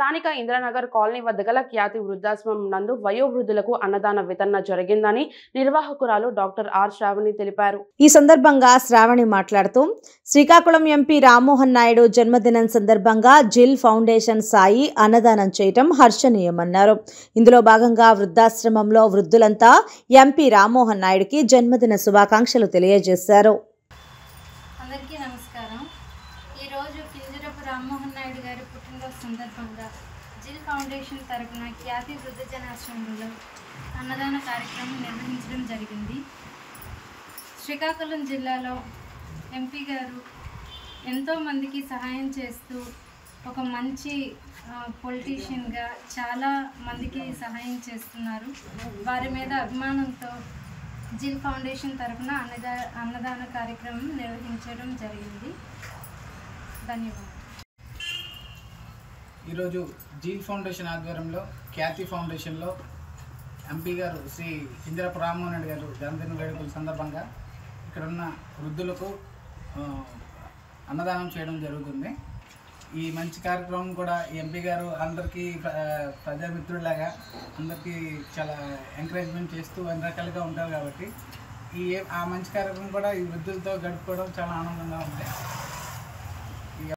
స్థానిక ఇంద్రనగర్ కాలనీ వద్ద గల ఖ్యాతి వృద్ధాశ్రమం నందు వయోవృద్ధులకు అన్నదాన వితరణ జరిగిందని నిర్వాహకురాలు డాక్టర్ ఆర్ శ్రావణి తెలిపారు. ఈ సందర్భంగా శ్రావణి మాట్లాడుతూ శ్రీకాకుళం ఎంపీ రామ్మోహన్ నాయుడు జన్మదినం సందర్భంగా జిల్ ఫౌండేషన్ సాయి అన్నదానం చేయటం హర్షణీయమన్నారు. ఇందులో భాగంగా వృద్ధాశ్రమంలో వృద్ధులంతా ఎంపీ రామ్మోహన్ నాయుడుకి జన్మదిన శుభాకాంక్షలు తెలియజేశారు. అందరికీ నమస్కారం. ఈరోజు కింజరపు రామ్మోహన్ నాయుడు గారి పుట్టినరోజు సందర్భంగా జిల్ ఫౌండేషన్ తరఫున ఖ్యాతి వృద్ధజనాశ్రమంలో అన్నదాన కార్యక్రమం నిర్వహించడం జరిగింది. శ్రీకాకుళం జిల్లాలో ఎంపీ గారు ఎంతోమందికి సహాయం చేస్తూ ఒక మంచి పొలిటీషియన్గా చాలా మందికి సహాయం చేస్తున్నారు. వారి మీద అభిమానంతో జిల్ ఫౌండేషన్ తరఫున అన్నదాన కార్యక్రమం నిర్వహించడం జరిగింది. ధన్యవాదాలు. ఈరోజు జిల్ ఫౌండేషన్ ఆధ్వర్యంలో ఖ్యాతి ఫౌండేషన్లో ఎంపీ గారు శ్రీ కింజరపు రామ్మోహన్ రెడ్డి గారు జన్మదిన వేడుకల సందర్భంగా ఇక్కడ ఉన్న వృద్ధులకు అన్నదానం చేయడం జరుగుతుంది. ఈ మంచి కార్యక్రమం కూడా ఎంపీ గారు అందరికీ ప్రజామిత్రులాగా అందరికీ చాలా ఎంకరేజ్మెంట్ చేస్తూ అన్ని రకాలుగా ఉంటారు కాబట్టి ఆ మంచి కార్యక్రమం కూడా ఈ వృద్ధులతో గడుపుకోవడం చాలా ఆనందంగా ఉంది.